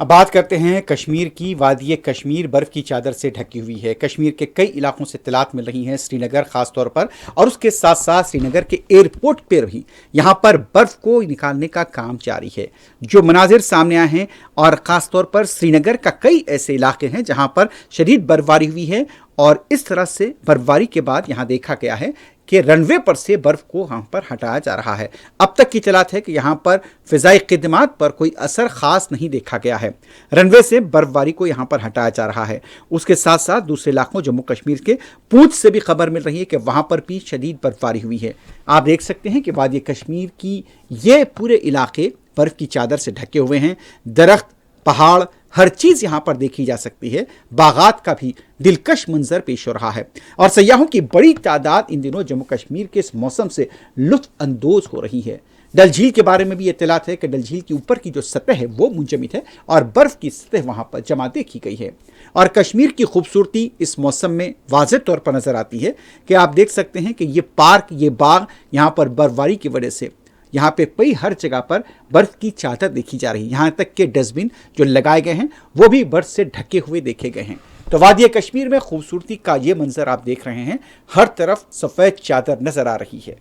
अब बात करते हैं कश्मीर की। वादी कश्मीर बर्फ़ की चादर से ढकी हुई है। कश्मीर के कई इलाकों से इत्तलात मिल रही हैं, श्रीनगर ख़ास तौर पर, और उसके साथ साथ श्रीनगर के एयरपोर्ट पर भी यहाँ पर बर्फ़ को निकालने का काम जारी है। जो मनाजिर सामने आए हैं, और ख़ास तौर पर श्रीनगर का कई ऐसे इलाके हैं जहाँ पर शदीद बर्फबारी हुई है, और इस तरह से बर्फबारी के बाद यहाँ देखा गया है कि रनवे पर से बर्फ को यहाँ पर हटाया जा रहा है। अब तक की इत्तलात है कि यहाँ पर फ़िज़ाई खिदमात पर कोई असर ख़ास नहीं देखा गया है। रनवे से बर्फबारी को यहाँ पर हटाया जा रहा है। उसके साथ साथ दूसरे इलाकों जम्मू कश्मीर के पूंछ से भी खबर मिल रही है कि वहाँ पर भी शदीद बर्फबारी हुई है। आप देख सकते हैं कि वादी कश्मीर की ये पूरे इलाके बर्फ़ की चादर से ढके हुए हैं। दरख्त, पहाड़, हर चीज़ यहाँ पर देखी जा सकती है। बागात का भी दिलकश मंजर पेश हो रहा है, और सयाहों की बड़ी तादाद इन दिनों जम्मू कश्मीर के इस मौसम से लुत्फ अंदोज हो रही है। डल झील के बारे में भी इत्तलात है कि डल झील के ऊपर की जो सतह है वो मुंजमद है, और बर्फ़ की सतह वहाँ पर जमा देखी गई है। और कश्मीर की खूबसूरती इस मौसम में वाज़ेह तौर पर नज़र आती है कि आप देख सकते हैं कि ये पार्क, ये बाग, यहाँ पर बर्फबारी की वजह से यहाँ पे कई हर जगह पर बर्फ़ की चादर देखी जा रही है। यहाँ तक के डस्टबिन जो लगाए गए हैं वो भी बर्फ़ से ढके हुए देखे गए हैं। तो वादी कश्मीर में खूबसूरती का ये मंजर आप देख रहे हैं, हर तरफ सफ़ेद चादर नज़र आ रही है।